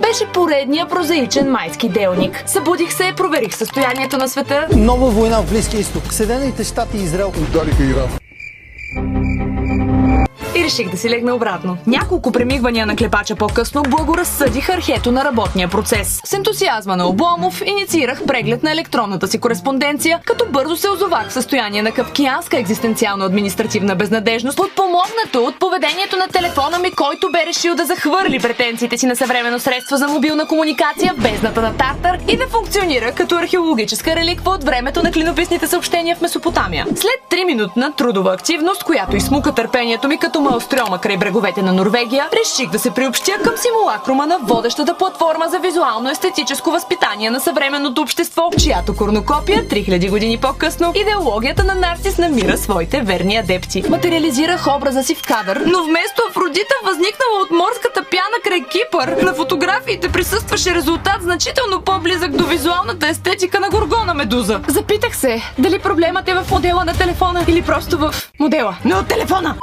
Беше поредния прозаичен майски делник. Събудих се, проверих състоянието на света. Нова война в Близкия изток. Съединените щати и Израел удариха Иран. И реших да си легна обратно. Няколко премигвания на клепача по-късно благоразсъдих архето на работния процес. С ентусиазма на Обломов инициирах преглед на електронната си кореспонденция, като бързо се озовах в състояние на кафкианска екзистенциално-административна безнадежност, подпомогнато от поведението на телефона ми, който бе решил да захвърли претенциите си на съвременно средство за мобилна комуникация в бездната на Тартар и да функционира като археологическа реликва от времето на клинописните съобщения в Месопотамия. След 3-минутна трудова активност, която изсмука търпението ми като маелстрьома край бреговете на Норвегия, реших да се приобщя към симулакрума на водещата платформа за визуално-естетическо възпитание на съвременното общество, чиято корнокопия 3000 години по-късно идеологията на Нарцис намира своите верни адепти. Материализирах образа си в кадър, но вместо Афродита, възникнала от морската пяна край Кипър, на фотографиите присъстваше резултат значително по-близък до визуалната естетика на Горгона Медуза. Запитах се, дали проблемът е в модела на телефона или просто в модела, не от телефона.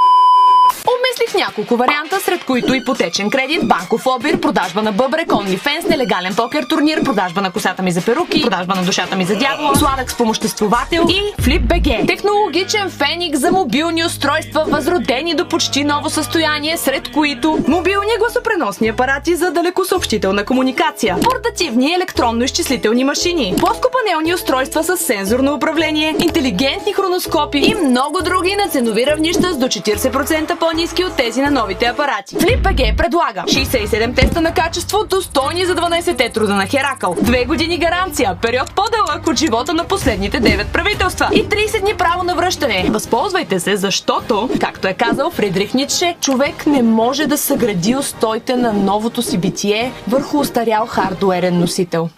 Обмислих няколко варианта, сред които ипотечен кредит, банков обир, продажба на бъбрек, OnlyFans, нелегален покер турнир, продажба на косата ми за перуки, продажба на душата ми за дявола, сладък спомоществовател и FlipBG. Технологичен феник за мобилни устройства, възродени до почти ново състояние, сред които мобилни гласопреносни апарати за далекосъобщителна комуникация, портативни електронно-изчислителни машини, плоскопанелни устройства с сензорно управление, интелигентни хроноскопи и много други на ценови равнища с до 40% по-ниски от тези на новите апарати. FlipBG предлага 67 теста на качество, достойни за 12-те труда на Херакъл, 2 години гаранция, период по-дълъг от живота на последните 9 правителства и 30 дни право на връщане. Възползвайте се, защото, както е казал Фридрих Ницше, човек не може да съгради устоите на новото си битие върху устарял хардуерен носител.